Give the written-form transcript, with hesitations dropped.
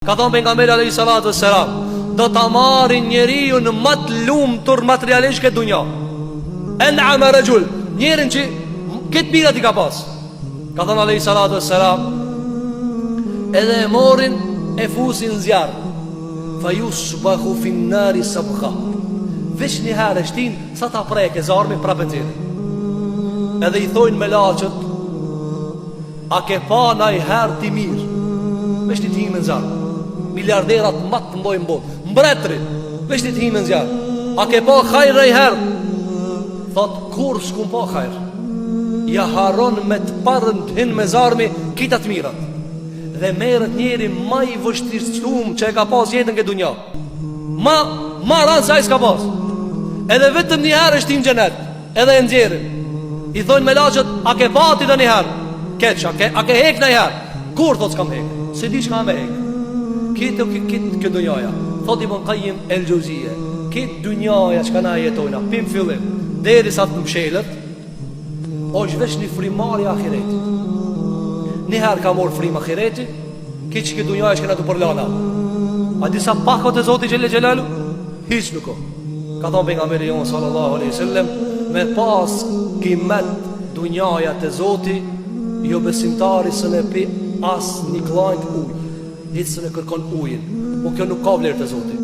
Ka thonë pejgamberi alayhi salatu wassalam, do ta marrin njeriu në më të lumtur materialisht këtë dunja. En'ama rajul, njerin që këtë mirat i ka pas. Ka thonë alayhi salatu wassalam, edhe e morin e fusin zjarr, fa yusbahu fi an-nari sabqa. Vesh një herë shtin sa ta preke zarmi prapë tjetër. Edhe i thojnë me laçët, a ke pa naj herë ti mirë? Vesh një timë në zjarr. Miliarderat më të mbojnë botë, mbretëri, veç të himen zjarë. A ke pa hajrë i herë? Thot, kur s'kum pa hajrë? Ja haron me të parën të hinë me zarmi kita të mirat. Dhe merët njeri ma i vështirësum që e ka pas jetën këtë dunja. Ma ranë sa i s'ka pas. Edhe vetëm një herë është ti në gjenet, edhe e nxjerim. I thojnë me laqët, a ke pa ti dhe një herë? Keq, a ke hek në herë? Kur, thot, s'kam hek? Se di shka me hek. Këtë dunjaja, thot Ibn Qayyim el-Jauziyja, këtë dunjaja që ka na jetojna, pim fillim, deri sa të mshelët, është veç një frimari ahiretit. Njëherë ka morë frim ahiretit, këtë dunjaja që ka na të përlana. A disa pakot e Zoti Gjelle Gjelalu? Hiç nuk o. Ka thonë pejgamberi jon sallallahu alaihi wasallam, me pas kimet dunjaja të Zoti, jo besimtari së ne pi as një klajt ujë. Hiç se ne kërkon ujin, po kjo nuk ka vlerë te Zoti.